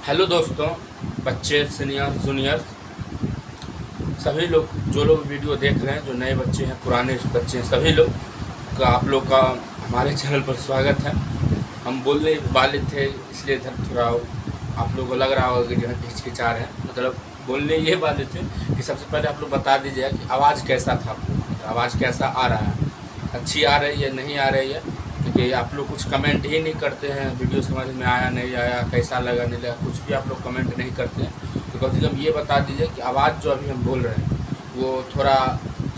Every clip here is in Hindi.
हेलो दोस्तों, बच्चे, सीनियर, जूनियर, सभी लोग जो लोग वीडियो देख रहे हैं, जो नए बच्चे हैं, पुराने बच्चे हैं, सभी लोग का आप लोग का हमारे चैनल पर स्वागत है। हम बोलने वाले थे इसलिए थोड़ा आप लोगों को लग रहा होगा कि जो है हिचकिचा रहे हैं। मतलब बोलने ये वाले थे कि सबसे पहले आप लोग बता दीजिए कि आवाज़ कैसा था, आवाज़ कैसा आ रहा है, अच्छी आ रही है, नहीं आ रही है। क्योंकि आप लोग कुछ कमेंट ही नहीं करते हैं, वीडियो समझ में आया नहीं आया, कैसा लगा नहीं लगा, कुछ भी आप लोग कमेंट नहीं करते हैं। तो कम से कम ये बता दीजिए कि आवाज़ जो अभी हम बोल रहे हैं वो थोड़ा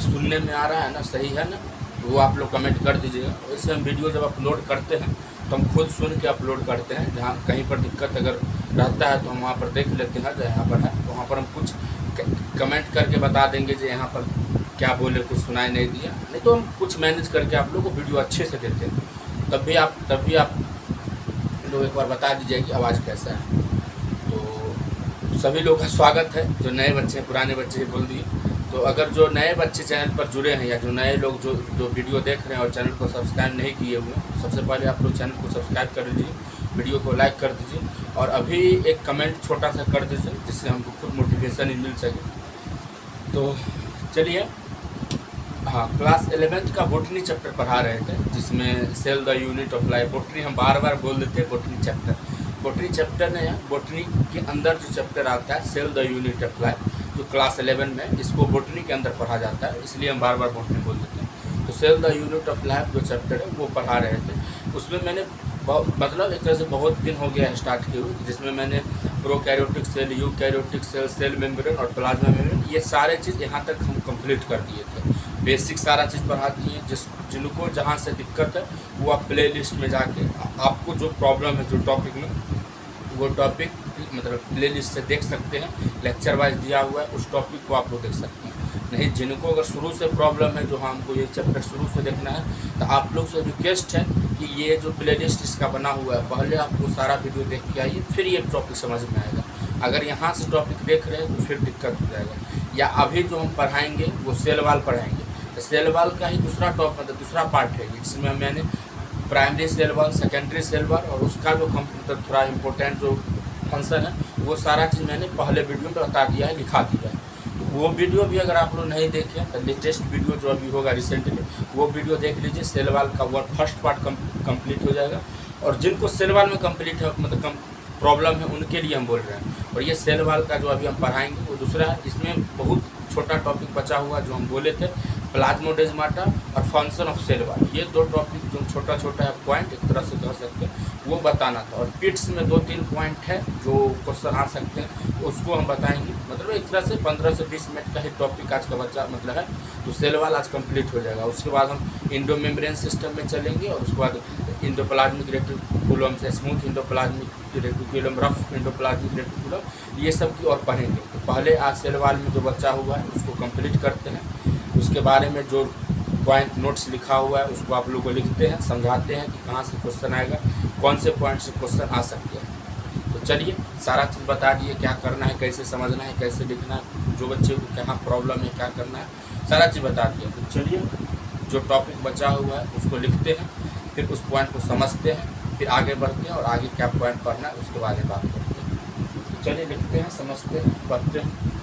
सुनने में आ रहा है ना, सही है ना, वो आप लोग कमेंट कर दीजिएगा। वैसे हम वीडियो जब अपलोड करते हैं तो हम खुद सुन के अपलोड करते हैं। जहाँ कहीं पर दिक्कत अगर रहता है तो हम वहाँ पर देख लेते हैं, जो यहाँ पर है तो वहाँ पर हम कुछ कमेंट करके बता देंगे जो यहाँ पर क्या बोले, कुछ सुनाई नहीं दिया, नहीं तो हम कुछ मैनेज करके आप लोगों को वीडियो अच्छे से देते हैं। तब भी आप लोग एक बार बता दीजिए कि आवाज़ कैसा है। तो सभी लोग का स्वागत है, जो नए बच्चे, पुराने बच्चे बोल दिए। तो अगर जो नए बच्चे चैनल पर जुड़े हैं या जो नए लोग जो वीडियो देख रहे हैं और चैनल को सब्सक्राइब नहीं किए हुए हैं, सबसे पहले आप लोग चैनल को सब्सक्राइब कर लीजिए, वीडियो को लाइक कर दीजिए और अभी एक कमेंट छोटा सा कर दीजिए जिससे हमको खुद मोटिवेशन मिल सके। तो चलिए, हाँ, क्लास 11th का बॉटनी चैप्टर पढ़ा रहे थे, जिसमें cell the unit of life. Botany हम बार बार बोल देते हैं, बॉटनी चैप्टर ने बॉटनी के अंदर जो चैप्टर आता है cell the unit of life, जो क्लास 11 में इसको बॉटनी के अंदर पढ़ा जाता है, इसलिए हम बार बार बॉटनी बोल देते हैं। तो cell the unit of life जो चैप्टर है वो पढ़ा रहे थे। उसमें मैंने मतलब एक तरह से बहुत दिन हो गया स्टार्ट किए हुए, जिसमें मैंने prokaryotic cell, eukaryotic cell, cell membrane और प्लाज्मा मेम्ब्रेन, ये सारे चीज़ यहाँ तक हम कंप्लीट कर दिए थे। बेसिक सारा चीज़ पढ़ा दिए। जिनको जहाँ से दिक्कत है वो आप प्ले लिस्ट में जाके आपको जो प्रॉब्लम है जो टॉपिक में, वो टॉपिक मतलब प्ले लिस्ट से देख सकते हैं। लेक्चर वाइज दिया हुआ है, उस टॉपिक को आप लोग देख सकते हैं। नहीं, जिनको अगर शुरू से प्रॉब्लम है, जो हमको ये चैप्टर शुरू से देखना है, तो आप लोग से रिक्वेस्ट है कि ये जो प्ले लिस्ट इसका बना हुआ है, पहले आपको सारा वीडियो देख के आइए, फिर ये टॉपिक समझ में आएगा। अगर यहाँ से टॉपिक देख रहे हैं तो फिर दिक्कत हो जाएगा। या अभी जो हम पढ़ाएंगे वो सेल वाल पढ़ाएंगे, तो सेल वाल का ही दूसरा मतलब दूसरा पार्ट है, जिसमें मैंने primary cell wall, secondary cell wall और उसका जो मतलब थोड़ा इम्पोर्टेंट जो फंक्शन है वो सारा चीज़ मैंने पहले वीडियो में बता दिया है, लिखा दिया है। तो वो वीडियो भी अगर आप लोग नहीं देखें तो लेटेस्ट वीडियो जो अभी होगा रिसेंटली, वो वीडियो देख लीजिए। सेल वाल का वो फर्स्ट पार्ट कंप्लीट हो जाएगा। और जिनको सेल वाल में कंप्लीट है, मतलब प्रॉब्लम है, उनके लिए हम बोल रहे हैं। और ये सेल वाल का जो अभी हम पढ़ाएंगे वो दूसरा है। इसमें बहुत छोटा टॉपिक बचा हुआ जो हम बोले थे, प्लाज्मोडेस्माटा और फंक्शन ऑफ सेल वाल। ये दो टॉपिक जो छोटा छोटा है पॉइंट, एक तरह से कह सकते हैं, वो बताना था। और पिट्स में 2-3 पॉइंट है जो क्वेश्चन आ सकते हैं, उसको हम बताएंगे। मतलब एक तरह से 15 से 20 मिनट का ही टॉपिक आज का बच्चा मतलब है। तो सेल वाल आज कंप्लीट हो जाएगा। उसके बाद हम इंडो मेम्ब्रेन सिस्टम में चलेंगे और उसके बाद इंडोप्लाज्मिक रेटिकुलम से smooth endoplasmic reticulum, rough endoplasmic reticulum, ये सब की और पढ़ेंगे। तो पहले आज सेल वाल में जो बचा हुआ है उसको कंप्लीट करते हैं। उसके बारे में जो पॉइंट नोट्स लिखा हुआ है उसको आप लोग को लिखते हैं, समझाते हैं कि कहाँ से क्वेश्चन आएगा, कौन से पॉइंट से क्वेश्चन आ सकते हैं। तो चलिए, सारा चीज़ बता दिए, क्या करना है, कैसे समझना है, कैसे लिखना है, जो बच्चे को कहाँ प्रॉब्लम है, क्या करना है, सारा चीज़ बता दिया। तो चलिए, जो टॉपिक बचा हुआ है उसको लिखते हैं, फिर उस पॉइंट को समझते हैं, फिर आगे बढ़ते हैं और आगे क्या पॉइंट पढ़ना है उसके बारे में बात करते हैं। तो चलिए, लिखते हैं, समझते हैं, पढ़ते हैं।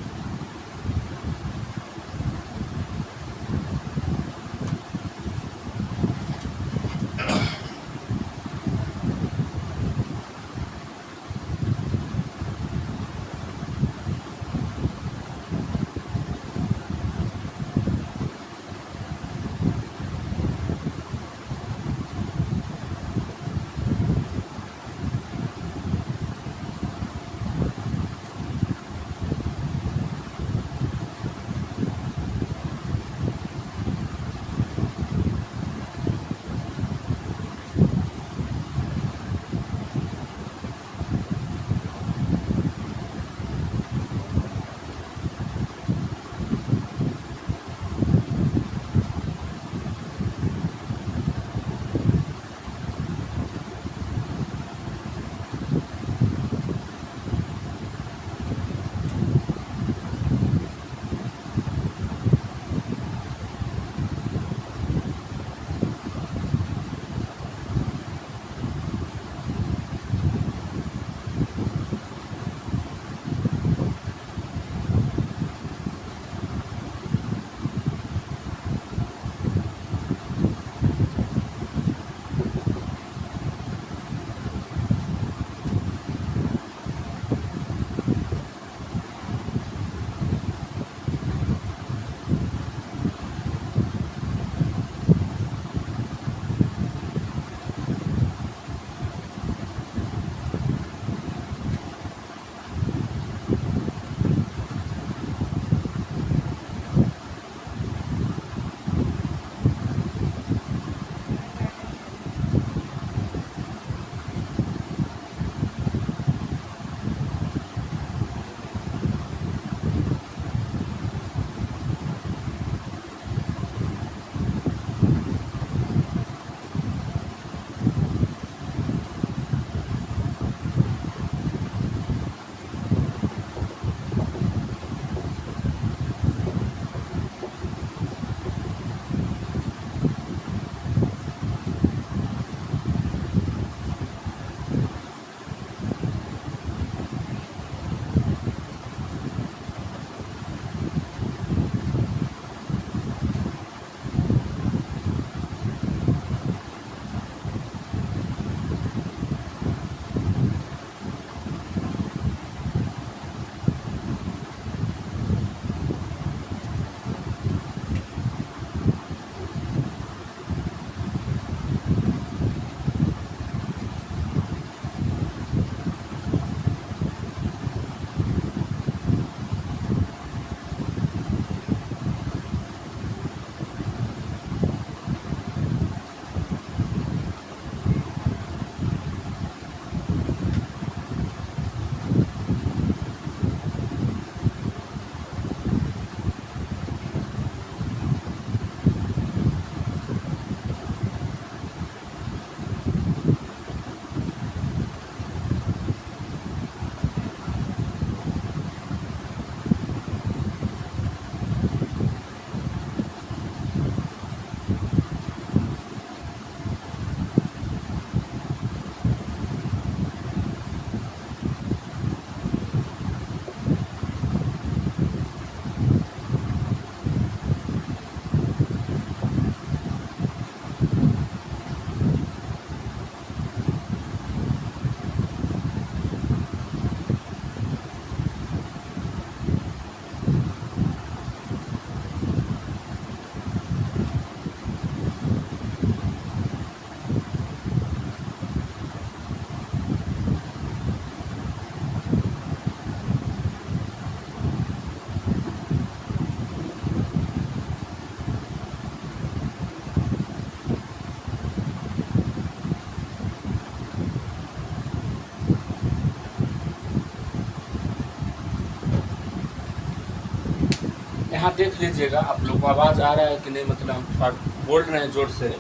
यहाँ देख लीजिएगा, आप लोग को आवाज़ आ रहा है कि नहीं, मतलब हम थोड़ा बोल रहे हैं जोर से।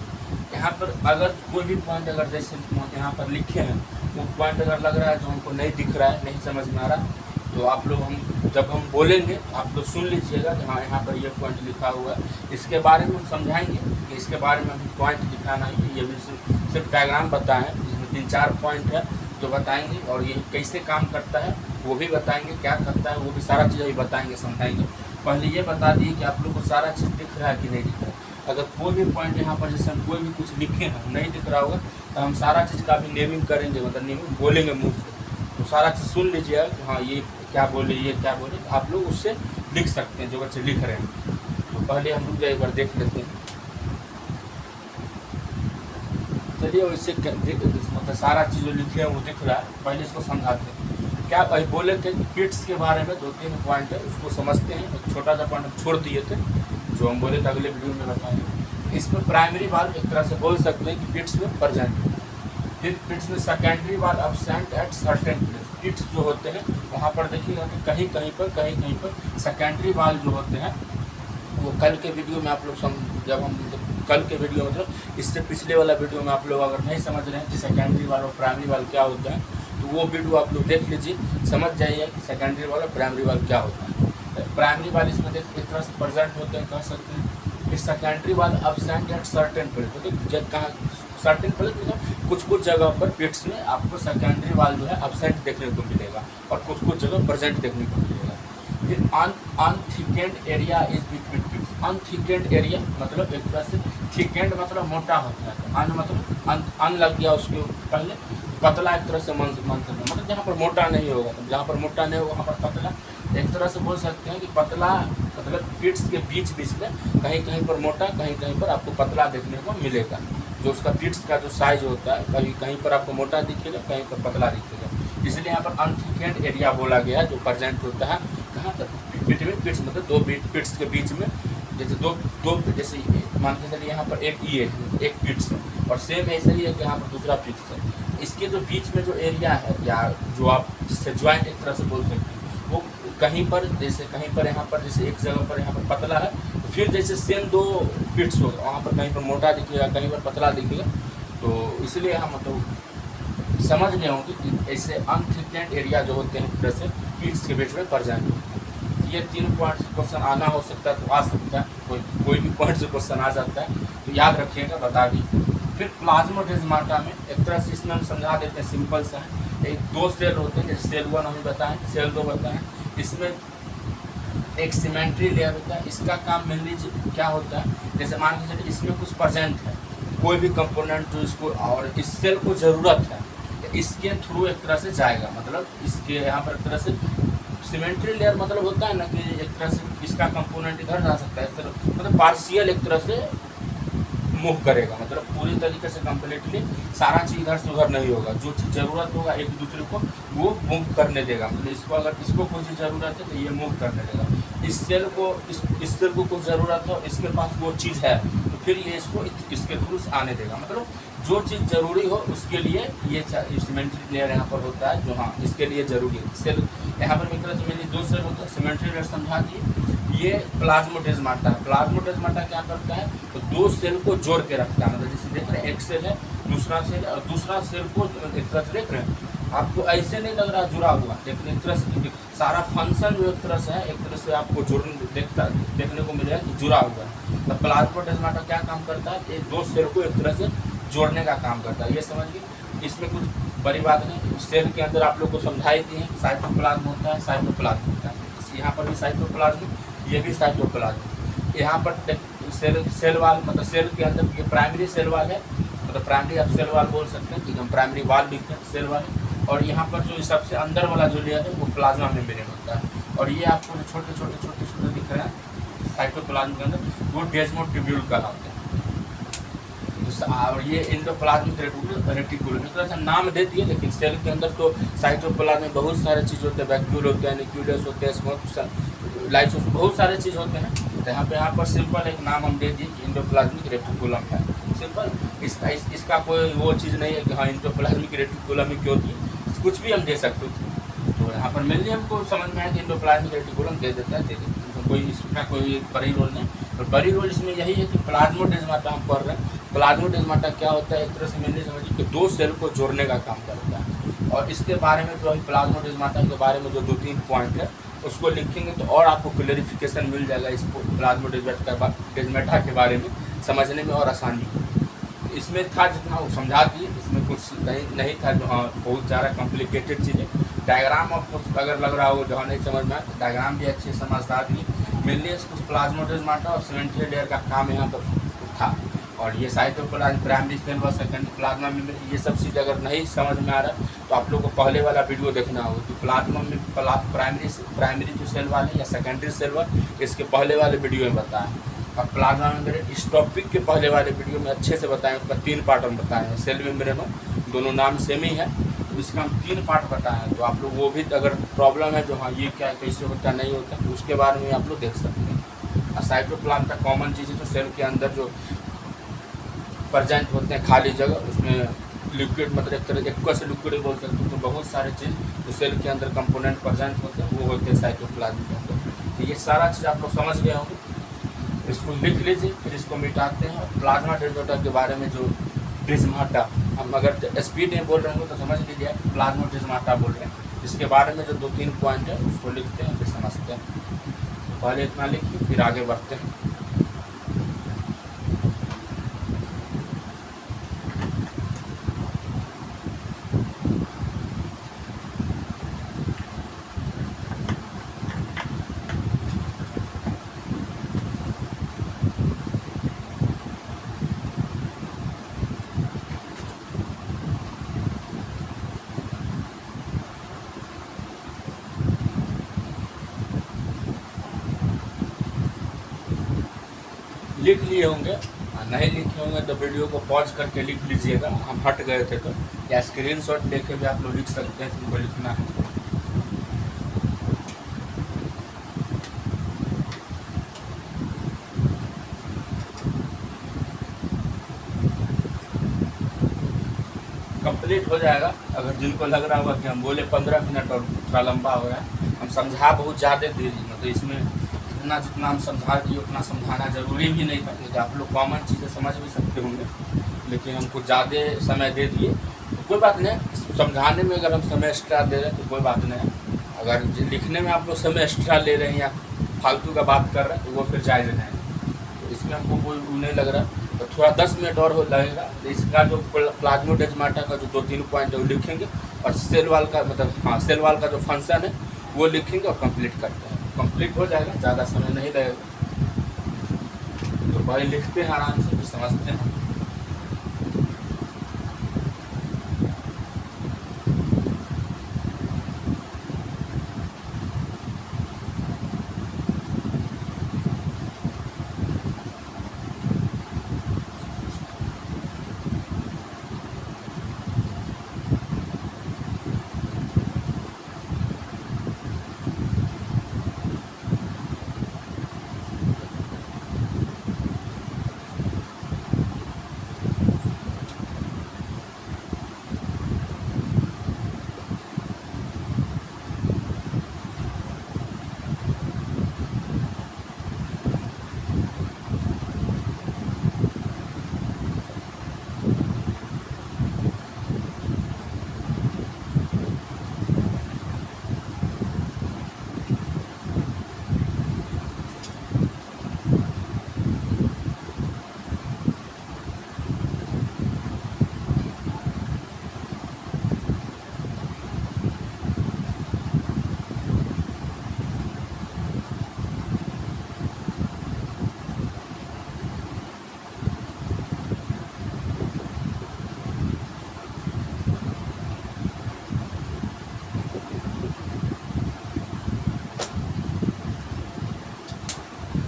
यहाँ पर अगर कोई भी पॉइंट अगर जैसे यहाँ पर लिखे हैं वो पॉइंट अगर लग रहा है जो हमको नहीं दिख रहा है, नहीं समझ में आ रहा, तो आप लोग जब हम बोलेंगे आप लोग सुन लीजिएगा कि हाँ यहाँ पर ये पॉइंट लिखा हुआ है, इसके बारे में हम समझाएंगे कि इसके बारे में हम पॉइंट दिखाना है। ये भी सिर्फ डायग्राम बताएं, इसमें 3-4 पॉइंट है जो बताएंगे, और ये कैसे काम करता है वो भी बताएंगे, क्या करता है वो भी सारा चीज़ अभी बताएंगे, समझाएंगे। पहले ये बता दिए कि आप लोग को सारा चीज़ दिख रहा है कि नहीं दिख रहा है। अगर कोई भी पॉइंट यहाँ पर जैसे हम कोई भी कुछ लिखे हैं नहीं दिख रहा होगा तो हम सारा चीज़ का भी नेमिंग करेंगे, मतलब नेमिंग बोलेंगे मुँह से, तो सारा चीज़ सुन लीजिएगा कि हाँ ये क्या बोले, ये क्या बोले, तो आप लोग उससे लिख सकते हैं जो बच्चे लिख रहे हैं। तो पहले हम लोग एक बार देख लेते हैं। चलिए वैसे मतलब सारा चीज़ जो लिखे हैं वो दिख रहा है, पहले इसको समझाते हैं। क्या भाई बोले थे पिट्स के बारे में 2-3 पॉइंट है, उसको समझते हैं। एक छोटा सा पॉइंट हम छोड़ दिए थे जो हम बोले थे अगले वीडियो में बताएंगे। इसमें प्राइमरी वाल्व एक तरह से बोल सकते हैं कि पिट्स में प्रेजेंट, फिर पिट्स में secondary valve absent at certain place. Pits जो होते हैं वहाँ पर देखिएगा कि कहीं कहीं पर सेकेंडरी वाल्व जो होते हैं वो कल के वीडियो में आप लोग जब हम कल के वीडियो मतलब इससे पिछले वाला वीडियो में आप लोग अगर नहीं समझ रहे हैं कि सेकेंडरी वाल्व और प्राइमरी वाल्व क्या होता है तो वो वीडियो आप लोग देख लीजिए, समझ जाइए कि सेकेंडरी वाल्व और प्राइमरी वाल्व क्या होता है। प्राइमरी वाल्व इसमें एक तरह से प्रेजेंट होते हैं, कह सकते हैं। फिर secondary valve absent at certain place, तो कहाँ सर्टेन प्लेस मतलब कुछ जगह पर पिट्स में आपको सेकेंडरी वाल्व जो है अब्सेंट देखने को मिलेगा और कुछ जगह प्रेजेंट देखने को मिलेगा। फिर अनथिकेंड एरिया इज बिटवीन पिट्स। अनथिकेंड एरिया मतलब एक तरह से थिकेंड मतलब मोटा होता है, अन मतलब अन लग गया उसके पहले, पतला एक तरह से मतलब जहाँ पर मोटा नहीं होगा, तो जहाँ पर मोटा नहीं होगा वहाँ पर पतला। एक तरह से बोल सकते हैं कि पतला मतलब पिट्स के बीच में कहीं पर मोटा, कहीं पर आपको पतला देखने को मिलेगा। जो उसका पिट्स का जो साइज होता है कहीं पर आपको मोटा दिखेगा, कहीं पर पतला दिखेगा, इसलिए यहाँ पर अनथिकेंड एरिया बोला गया है जो प्रेजेंट होता है कहाँ पर बिटवीन पिट्स, मतलब 2 पिट्स के बीच में। जैसे दो जैसे मान के चलिए यहाँ पर एक पिट्स है और सेम ऐसे ही है कि यहाँ पर दूसरा पिट्स है, इसके जो बीच में जो एरिया है या जो आप जिससे ज्वाइंट एक तरह से बोल सकते हैं वो कहीं पर जैसे कहीं पर यहाँ पर जैसे एक जगह पर यहाँ पर पतला है, तो फिर जैसे सेम 2 पिट्स होगा वहाँ पर कहीं पर मोटा दिखेगा, कहीं पर पतला दिखेगा। तो इसलिए हम मतलब समझ गए होंगे कि ऐसे अनथिकेंड एरिया जो होते हैं तरह से पिट्स के बीच में प्रेजेंट होते हैं। ये 3 पॉइंट से क्वेश्चन आना हो सकता है, तो आ सकता है, कोई भी पॉइंट से क्वेश्चन आ जाता है, तो याद रखिएगा, बता दी। फिर प्लाज्मोडेस्माटा में एक तरह से इसमें हम समझा देते हैं, सिंपल सा है। एक 2 सेल होते हैं, जैसे सेल 1 हमें बताएं, सेल 2 बताएं। इसमें एक सीमेंट्री लेयर होता है, इसका काम मेनली क्या होता है, जैसे मान के चलिए इसमें कुछ प्रेजेंट है, कोई भी कंपोनेंट जो इसको और इस सेल को ज़रूरत है, इसके थ्रू एक तरह से जाएगा, मतलब इसके यहाँ पर एक तरह से सीमेंट्री लेयर मतलब होता है ना कि एक तरह से इसका कंपोनेंट इधर जा सकता है, मतलब पार्शियल एक तरह से मूव करेगा, मतलब पूरी तरीके से कम्प्लीटली सारा चीज़ इधर से उधर नहीं होगा, जो चीज़ ज़रूरत होगा एक दूसरे को वो मूव करने देगा। मतलब इसको अगर इसको कोई चीज़ ज़रूरत है तो ये मूव करने देगा, इस सेल को कुछ ज़रूरत है, इसके पास वो चीज़ है तो फिर ये इसको इसके थ्रू आने देगा, मतलब जो चीज़ ज़रूरी हो उसके लिए ये सीमेंट्री लेयर यहाँ पर होता है, जो हाँ इसके लिए ज़रूरी है। सेल यहाँ पर एक तरह से मैंने 2 सेल होता है, सीमेंट्री लेयर समझा दिए। ये प्लाज्मोडेस्माटा है। प्लाज्मोडेस्माटा क्या करता है, तो 2 सेल को जोड़ के रखता है, मतलब जैसे देख रहे हैं एक सेल है, दूसरा सेल है, और दूसरा सेल को एक तरह से देख रहे हैं, आपको ऐसे नहीं लग रहा जुड़ा हुआ, लेकिन एक तरह से सारा फंक्शन जो एक तरह से है, एक तरह से आपको देखने को मिलेगा कि जुड़ा हुआ है। तो प्लाज्मोडेस्माटा क्या काम करता है, ये 2 सेल को एक तरह से जोड़ने का काम करता है, ये समझिए। इसमें कुछ बड़ी बात नहीं, सेल के अंदर आप लोग को समझाई दी है, साइटोप्लाज्म होता है, साइटोप्लाज्म होता है, यहाँ पर भी साइटोप्लाज्म, ये भी साइटोप्लाज्म। यहाँ पर सेल वाल मतलब सेल के अंदर ये प्राइमरी सेल वाल है, मतलब प्राइमरी आप सेल वाल बोल सकते हैं, ठीक है, प्राइमरी वाल लिखते हैं सेल वाल। और यहाँ पर जो सबसे अंदर वाला जो लेयर है वो प्लाज्मा मेम्ब्रेन होता है, और ये आपको जो छोटे दिख रहे हैं साइटोप्लाज्म के अंदर वो डेस्मोटिब्यूल कहलाते हैं। और ये एंडोप्लाज्मिक रेटिकुलम इस तरह से नाम दे दिए, लेकिन सेल के अंदर तो साइटोप्लाज्म में बहुत सारे चीज़ होते हैं, वैक्यूल होते हैं, न्यूक्लियस होते हैं, स्मोथ लाइसोस, बहुत सारे चीज़ होते हैं। तो यहाँ पर सिंपल एक नाम हम दे दिए कि एंडोप्लाज्मिक रेटिकुलम है, सिंपल। इसका कोई वो चीज़ नहीं है कि हाँ एंडोप्लाज्मिक रेटिकुलम ही क्यों थी, कुछ भी हम दे सकते थे। तो यहाँ पर मेनली हमको समझ में आया कि एंडोप्लाज्मिक रेटिकुलम दे देता है, कोई इसका कोई बड़ी रोल नहीं। और बड़ी रोल इसमें यही है कि प्लाज्मोडेस्माटा हम पढ़ रहे हैं। प्लाज्मोडेस्माटा क्या होता है, एक तरह से मैंने समझिए कि 2 सेल को जोड़ने का काम करता है। और इसके बारे में जो प्लाज्मोडेस्माटा के बारे में जो 2-3 पॉइंट है उसको लिखेंगे तो और आपको क्लेरिफिकेशन मिल जाएगा इस प्लाज्मोडेस्माटा के बारे में समझने में और आसानी। इसमें था जितना वो समझा दिए, इसमें कुछ नहीं था जो हाँ बहुत ज़्यादा कॉम्प्लिकेटेड चीज़ें। डायग्राम आपको अगर लग रहा हो जहाँ नहीं समझ में आए तो डायग्राम भी अच्छे समझदार दिए। मेनली कुछ प्लाज्मोडेस्माटा और सेमेंटरी लेयर का काम यहाँ पर था। और ये साइटोप्लाज्म, प्राइमरी सेल व सेकेंडरी प्लाज्मा मेम्ब्रेन, ये सब चीज़ अगर नहीं समझ में आ रहा तो आप लोग को पहले वाला वीडियो देखना होगा कि प्लाज्मा में प्राइमरी जो सेल वाले या सेकेंडरी सेल वाले, इसके पहले वाले वीडियो में बताया। और प्लाज्मा मेम्ब्रेन इस टॉपिक के पहले वाले वीडियो में अच्छे से बताएं, उसका 3 पार्ट हम बताए हैं। सेल मेम्ब्रेन दोनों नाम सेम ही है, तो इसका हम 3 पार्ट बताए हैं। तो आप लोग वो भी अगर प्रॉब्लम है जो हाँ ये क्या कैसे होता नहीं होता तो उसके बारे में आप लोग देख सकते हैं। और साइटोप्लाज्म का कॉमन चीज़ है जो सेल के अंदर जो प्रेजेंट होते हैं खाली जगह, उसमें लिक्विड मतलब एक तरह एक से लिक्विड बोल सकते हैं। तो बहुत सारे चीज़ जो सेल के अंदर कंपोनेंट प्रेजेंट होते हैं वो होते हैं साइटोप्लाज्म के अंदर। तो ये सारा चीज़ आप लोग समझ गए होंगे, इसको लिख लीजिए फिर इसको मिटाते हैं। और प्लाज्मा डेस्माटा के बारे में जो डेस्माटा, हम अगर स्पीड में बोल रहे होंगे तो समझ लीजिए प्लाज्मोडेस्माटा बोल रहे हैं। इसके बारे में जो 2-3 पॉइंट है उसको लिखते हैं फिर समझते हैं। पहले इतना लिखिए फिर आगे बढ़ते हैं। लिख लिए होंगे, नहीं लिखे होंगे तो वीडियो को पॉज करके लिख लीजिएगा। हम हट गए थे तो, या स्क्रीनशॉट लेके भी आप लोग लिख सकते हैं जिनको लिखना है। कंप्लीट हो जाएगा। अगर जिनको लग रहा होगा कि हम बोले 15 मिनट और थोड़ा लंबा हो गया, हम समझा बहुत ज़्यादा दे दी, मतलब इसमें जितना हम समझा दिए उतना समझाना जरूरी भी नहीं था, क्योंकि आप लोग कॉमन चीज़ें समझ भी सकते होंगे, लेकिन हमको ज़्यादा समय दे दिए तो कोई बात नहीं। समझाने में अगर हम समय एक्स्ट्रा दे रहे हैं तो कोई बात नहीं, अगर लिखने में आप लोग समय एक्स्ट्रा ले रहे हैं या फालतू का बात कर रहे हैं तो वो फिर जायज़ नहीं। तो इसमें हमको कोई नहीं लग रहा, तो थोड़ा 10 मिनट और हो लगेगा। तो इसका जो प्लाज्मोडेस्माटा का जो 2-3 पॉइंट है वो लिखेंगे, और सेल वाल का मतलब हाँ सेल वाल का जो फंक्शन है वो लिखेंगे और कंप्लीट करते हैं। कंप्लीट हो जाएगा, ज़्यादा समय नहीं लगेगा। तो भाई लिखते हैं आराम से, फिर समझते हैं।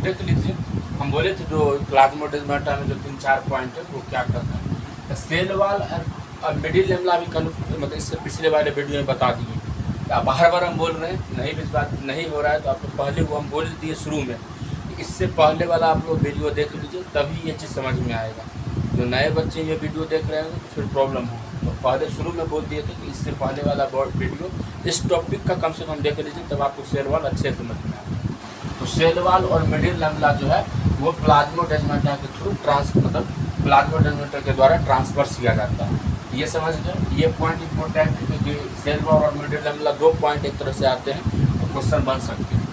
देख लीजिए, हम बोले थे जो प्लाज्मोडेस्माटा में जो 3-4 पॉइंट है वो क्या करता है। सेल वाल और मिडिल लेमला भी मतलब इससे पिछले वाले वीडियो में बता दिए। आप बार हम बोल रहे हैं, नहीं इस बात नहीं हो रहा है तो आपको पहले वो हम बोल दिए शुरू में, इससे पहले वाला आप लोग वीडियो देख लीजिए तभी ये चीज़ समझ में आएगा। जो नए बच्चे ये वीडियो देख रहे हैं तो फिर प्रॉब्लम हो, तो पहले शुरू में बोल दिए थे कि इससे पहले वाला वीडियो इस टॉपिक का कम से कम देख लीजिए, तब आपको सेल वाल अच्छे समझ में आएगा। तो सेल वाल और मिडिल लैमेला जो है वो प्लाज्मोडेस्माटा के थ्रू मतलब प्लाज्मोडेस्माटा के द्वारा ट्रांसफर किया जाता है। ये समझ गए, ये पॉइंट इंपॉर्टेंट है क्योंकि सेल वॉल और मिडिल लैमेला 2 पॉइंट एक तरह से आते हैं तो क्वेश्चन बन सकते हैं।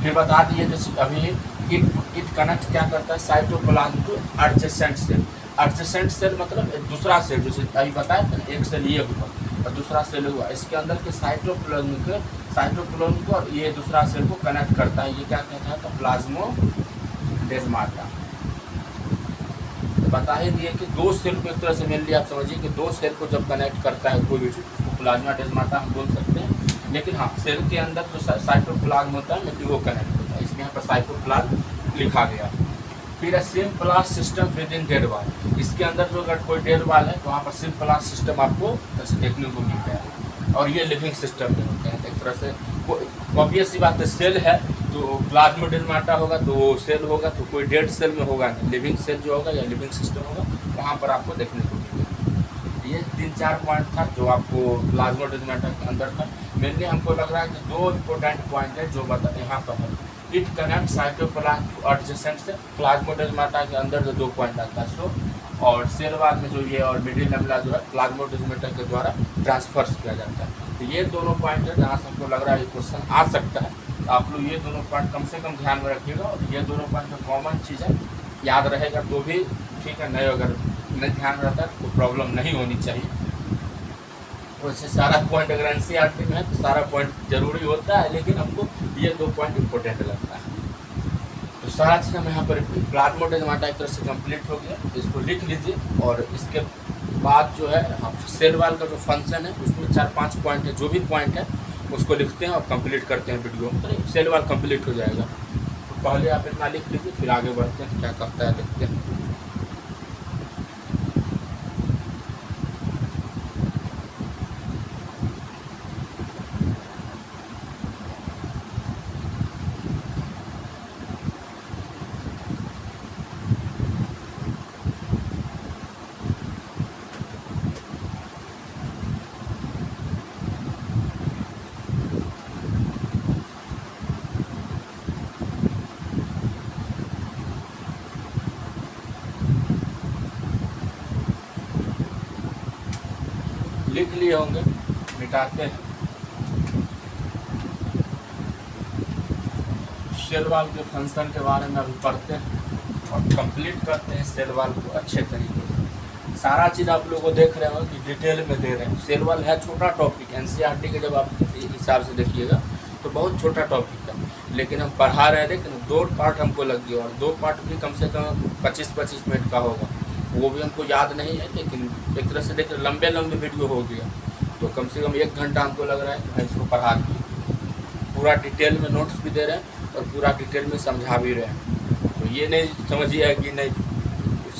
फिर बता दिए जैसे अभी इट कनेक्ट क्या करता है cytoplasm to adjacent cell. Adjacent cell मतलब दूसरा सेल, जैसे अभी बताया था एक सेल ये हुआ और दूसरा सेल हुआ, इसके अंदर के साइटोप्लाज्म को और ये दूसरा सेल को कनेक्ट करता है। ये क्या कहता है तो प्लाज्मोडेस्माटा। बता ही दिए कि 2 सेल को एक तरह से मेनली आप समझिए कि 2 सेल को जब कनेक्ट करता है कोई भी चीज उसको प्लाज्मोडेस्माटा हम बोल सकते हैं। लेकिन हाँ, सेल के अंदर जो साइटोप्लाज्म होता है लेकिन वो कनेक्ट होता है, इसमें यहाँ पर साइटोप्लाज्म लिखा गया। फिर symplast system with in dead wall. इसके अंदर जो अगर कोई डेड वॉल है तो वहाँ पर सिम्प्लास्ट सिस्टम आपको जैसे देखने को मिलता है और ये लिविंग सिस्टम में होते हैं। एक तरह से ऑब्वियस सी बात है, सेल है तो प्लाज्मोडेस्माटा होगा तो वो सेल होगा, तो कोई डेड सेल में होगा नहीं, लिविंग सेल जो होगा या लिविंग सिस्टम होगा वहाँ पर आपको देखने को मिलेगा। ये 3-4 पॉइंट था जो आपको प्लाज्मोडेस्माटा के अंदर था। मेनली हमको लग रहा है कि 2 इम्पोर्टेंट पॉइंट है जो बता यहाँ पर है। It connect cytoplasm to adjacent से, प्लाज्मोडेस्माटा के अंदर जो 2 पॉइंट आता है सो, और सेल वॉल में जो ये और मिडिल लैमेला जो है प्लाज्मोडेस्माटा के द्वारा ट्रांसफर किया जाता है। तो ये दोनों पॉइंट है जहाँ से हमको लग रहा है ये क्वेश्चन आ सकता है। तो आप लोग ये दोनों पॉइंट कम से कम ध्यान में रखिएगा और ये दोनों पॉइंट जो कॉमन चीज़ है याद रहेगा तो भी ठीक है, नहीं अगर नहीं ध्यान रहता है तो प्रॉब्लम नहीं होनी चाहिए। वैसे सारा पॉइंट अगर एनसीईआरटी में है तो सारा पॉइंट जरूरी होता है, लेकिन हमको ये 2 पॉइंट इम्पोर्टेंट लगता है। तो सारा चीज़ हम यहाँ पर प्लाज्मोडेस्माटा एक तरह से कंप्लीट हो गया, इसको लिख लीजिए। और इसके बाद जो है हम सेल वॉल का जो फंक्शन है उसमें 4-5 पॉइंट है, जो भी पॉइंट है उसको लिखते हैं और कंप्लीट करते हैं वीडियो में, तो सेल वॉल कंप्लीट हो जाएगा। तो पहले आप इतना लिख लीजिए फिर आगे बढ़ते हैं, क्या करता है देखते हैं। लिख लिए होंगे, मिटाते हैं। सेल वॉल के फंक्शन के बारे में अभी पढ़ते हैं और कंप्लीट करते हैं सेल वॉल को अच्छे तरीके से। सारा चीज़ आप लोगों को देख रहे हो कि डिटेल में दे रहे हैं। सेल वॉल है छोटा टॉपिक, एनसीईआरटी के जब आप हिसाब से देखिएगा तो बहुत छोटा टॉपिक है, लेकिन हम पढ़ा रहे हैं। लेकिन 2 पार्ट हमको लग गया और 2 पार्ट भी कम से कम 25-25 मिनट का होगा, वो भी हमको याद नहीं है। लेकिन एक तरह से देखिए लंबे वीडियो हो गया तो कम से कम 1 घंटा हमको लग रहा है कि मैं इसको पढ़ा दिए। पूरा डिटेल में नोट्स भी दे रहे हैं और पूरा डिटेल में समझा भी रहे हैं। तो ये नहीं समझिए कि नहीं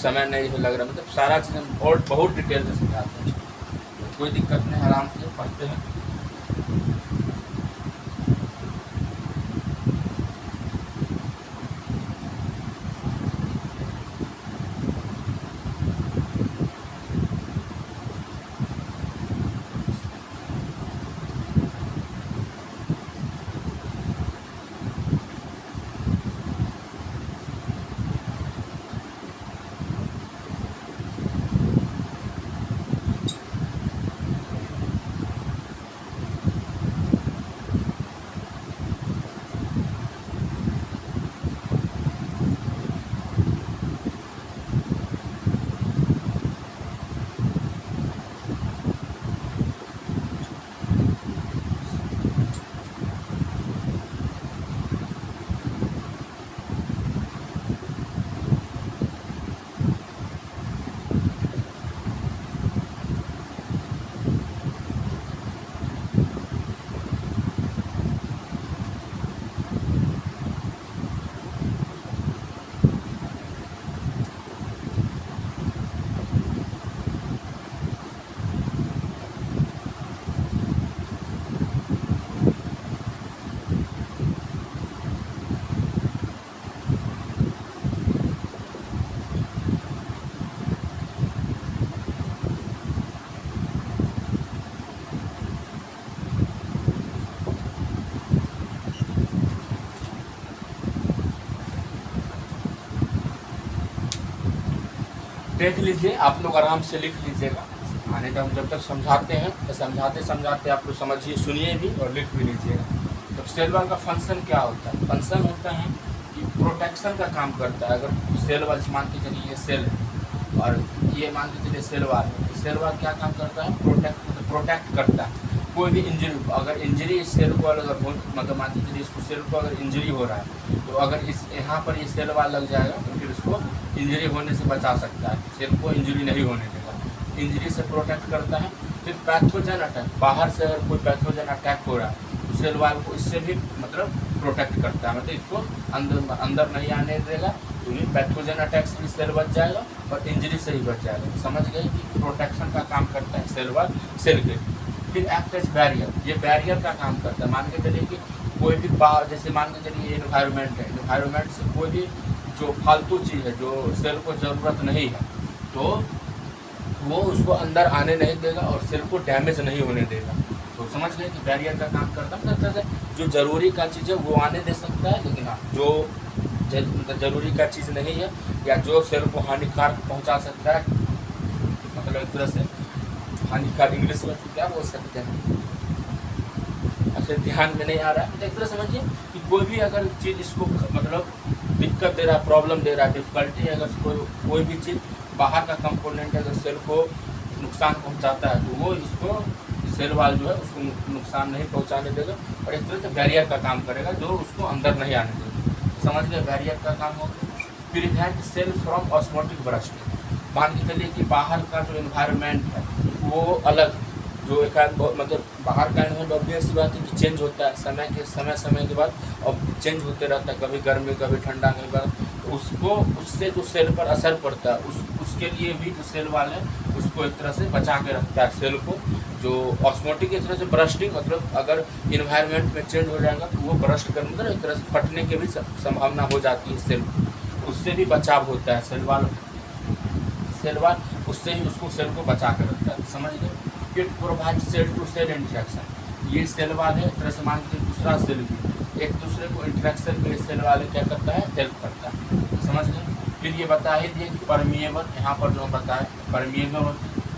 समय नहीं लग रहा, मतलब सारा चीज़ हम और बहुत डिटेल में समझाते हैं। तो कोई दिक्कत नहीं, आराम से पढ़ते हैं। देख लीजिए, आप लोग आराम से लिख लीजिएगा। आने का हम जब तक समझाते हैं तो समझाते समझाते आप लोग समझिए, सुनिए भी और लिख भी लीजिएगा। तो सेल वॉल का फंक्शन क्या होता है? फंक्शन होता है कि प्रोटेक्शन का काम करता है। अगर सेल वॉल मान के चलिए ये सेल है और ये मान के चलिए सेल वॉल है, तो सेल वॉल क्या काम करता है? प्रोटेक्ट करता है। कोई भी इंजरी, अगर इंजरी इस सेल को अगर मतलब मान के चलिए इसको सेल को अगर इंजरी हो रहा है, तो अगर इस यहाँ पर ये सेल वॉल लग जाएगा तो फिर इसको इंजरी होने से बचा सकता है, सेल को इंजरी नहीं होने देगा, इंजरी से प्रोटेक्ट करता है। फिर पैथोजन अटैक, बाहर से अगर कोई पैथोजन अटैक हो रहा है तो सेल वॉल को इससे भी मतलब प्रोटेक्ट करता है, मतलब इसको अंदर नहीं आने देगा। तो ये पैथोजन अटैक से भी सेल बच जाएगा और इंजरी से ही बच जाएगा। समझ गए कि प्रोटेक्शन का काम करता है सेल वॉल सेल के। फिर एक्ट एज बैरियर, ये बैरियर का काम करता है। मान के चलिए कि कोई भी जैसे मान के चलिए इन्वायरमेंट है, इन्वायरमेंट से कोई भी जो फालतू चीज़ है जो सेल को ज़रूरत नहीं है, तो वो उसको अंदर आने नहीं देगा और सेल को डैमेज नहीं होने देगा। तो समझ गए कि बैरियर का काम करता है। मतलब जो ज़रूरी का चीज़ है वो आने दे सकता है, लेकिन हाँ जो ज़रूरी का चीज़ नहीं है या जो सेल को हानिकारक पहुंचा सकता है, मतलब एक तरह से हानिकारक, इंग्लिश में क्या बोल सकते हैं, अच्छा ध्यान में नहीं आ रहा है। तो एक तरह समझिए कि कोई भी अगर चीज़ इसको मतलब दिक्कत दे रहा है, प्रॉब्लम दे रहा है, डिफिकल्टी, अगर कोई भी चीज़ बाहर का कंपोनेंट अगर सेल को नुकसान पहुंचाता है तो वो इसको सेल वॉल जो है उसको नुकसान नहीं पहुंचाने देगा और एक तरह से बैरियर का काम करेगा जो उसको अंदर नहीं आने देगा। समझ गए? बैरियर का काम होगा। Prevent cell from osmotic bursting, मान के चलिए कि बाहर का जो एनवायरनमेंट है वो अलग, जो एक मतलब बाहर का एनवायरनमेंट ऑब्वियस सी बात है कि चेंज होता है समय के बाद, और चेंज होते रहता है, कभी गर्मी कभी ठंडा कभी गर्म, तो उसको उससे जो सेल पर असर पड़ता है उसके लिए भी जो सेल वाल है उसको एक तरह से बचा के रखता है सेल को। जो ऑस्मोटिक एक तरह से बर्स्टिंग, मतलब अगर इन्वायरमेंट में चेंज हो जाएगा तो वो बर्स्ट करने मतलब एक तरह से फटने की भी संभावना हो जाती है सेल, उससे भी बचाव होता है सेल वाल उससे ही उसको सेल को बचा कर रखता है। समझ गए? It provide cell to cell interaction, ये सेल वाल है एक तरह से मान के दूसरा सेल भी एक दूसरे को इंटरेक्शन में सेल वाले क्या करता है? हेल्प करता है। समझ गए? फिर ये बता ही दिए कि परमिएबल, यहाँ पर जो बताए परमिएबल,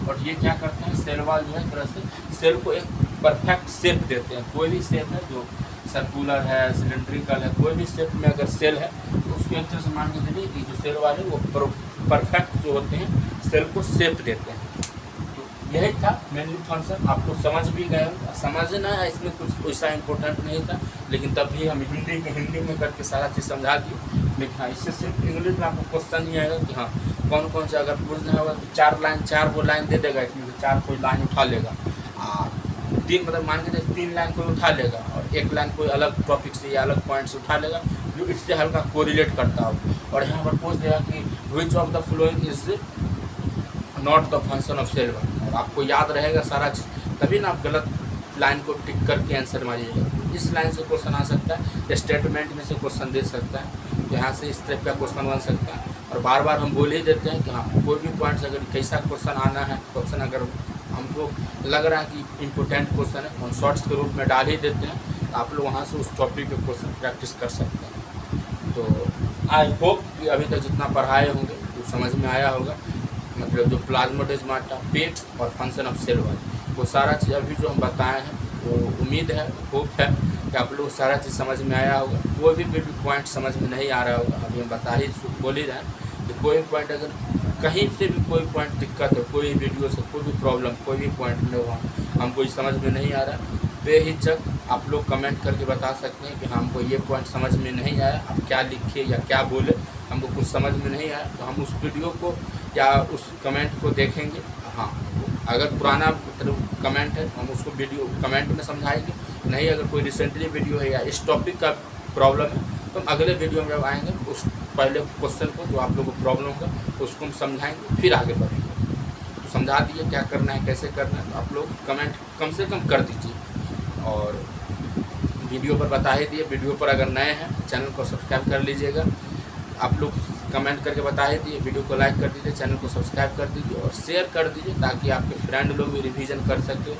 और ये क्या करते हैं? सेल वाल जो है एक तरह से सेल को एक परफेक्ट शेप देते हैं। कोई भी शेप है जो सर्कुलर है, सिलेंड्रिकल है, कोई भी शेप में अगर सेल है तो उसको एक तरह से मान के चलिए कि जो सेल वाले वो परफेक्ट जो होते हैं सेल को शेप देते हैं। तो यही था मेनली फंक्शन, आप लोग समझ भी गए। समझना है इसमें कुछ वैसा इंपॉर्टेंट नहीं था, लेकिन तब भी हम हिंदी में करके सारा चीज़ समझा दिए। लेकिन हाँ, इससे सिर्फ इंग्लिश में आपको क्वेश्चन ही आएगा कि हाँ कौन कौन से अगर पूछना होगा तो चार वो लाइन दे देगा, इसमें से 4 कोई लाइन उठा लेगा, 3 मतलब मान के 3 लाइन कोई उठा लेगा और 1 लाइन कोई अलग टॉपिक से या अलग पॉइंट से उठा लेगा जो इससे हल्का कोरिलेट करता हो, और यहाँ पर पूछ देगा कि which of the following is not the function of cell wall, और आपको याद रहेगा सारा चीज़, तभी ना आप गलत लाइन को टिक करके आंसर मारिएगा। इस लाइन से क्वेश्चन आ सकता है, स्टेटमेंट में से क्वेश्चन दे सकता है, यहाँ से इस टाइप का क्वेश्चन बन सकता है। और बार बार हम बोल ही देते हैं कि हाँ कोई भी पॉइंट से अगर कैसा क्वेश्चन आना है, क्वेश्चन अगर हमको लग रहा है कि इम्पोर्टेंट क्वेश्चन है, हम शॉर्ट्स के रूप में डाल ही देते हैं, तो आप लोग वहाँ से उस टॉपिक के क्वेश्चन प्रैक्टिस कर सकते हैं। तो आई होप कि अभी तक जितना पढ़ाए होंगे वो समझ में आया होगा, मतलब जो प्लाज्मोडेस्माटा, पेट्स और फंक्शन ऑफ सेल वॉल, वो सारा चीज़ अभी जो हम बताए हैं, वो उम्मीद है, होप है कि आप लोग सारा चीज़ समझ में आया होगा। कोई भी पॉइंट समझ में नहीं आ रहा होगा, अभी हम बता ही बोल ही रहे हैं कि कोई पॉइंट अगर कहीं से भी कोई पॉइंट दिक्कत है, कोई वीडियो से कोई भी प्रॉब्लम, कोई भी पॉइंट में हुआ हमको समझ में नहीं आ रहा, बेहिचक आप लोग कमेंट करके बता सकते हैं कि हमको ये पॉइंट समझ में नहीं आया, आप क्या लिखे या क्या बोले, हमको कुछ समझ में नहीं आया, तो हम उस वीडियो को या उस कमेंट को देखेंगे। हाँ, अगर पुराना मतलब कमेंट है हम उसको वीडियो कमेंट में समझाएंगे, नहीं अगर कोई रिसेंटली वीडियो है या इस टॉपिक का प्रॉब्लम है तो हम अगले वीडियो में जब आएंगे उस पहले क्वेश्चन को जो आप लोगों को प्रॉब्लम होगा उसको हम समझाएंगे, फिर आगे बढ़ेंगे। तो समझा दिए क्या करना है, कैसे करना है, तो आप लोग कमेंट कम से कम कर दीजिए और वीडियो पर बता ही दिए। वीडियो पर अगर नए हैं चैनल को सब्सक्राइब कर लीजिएगा। आप लोग कमेंट करके बता ही दिए, वीडियो को लाइक कर दीजिए, चैनल को सब्सक्राइब कर दीजिए और शेयर कर दीजिए ताकि आपके फ्रेंड लोग भी रिवीजन कर सके।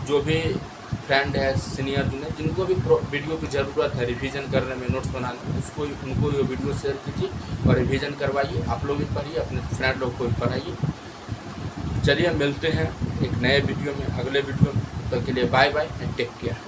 जो भी फ्रेंड है, सीनियर जूनियर, जिनको भी वीडियो की ज़रूरत है रिवीजन करने में, नोट्स बनाने में, उसको उनको ये वीडियो शेयर कीजिए और रिवीजन करवाइए। आप लोग भी पढ़िए, अपने फ्रेंड लोग को भी पढ़ाइए। चलिए मिलते हैं एक नए वीडियो में, अगले वीडियो में। तब तक के लिए bye bye and take care.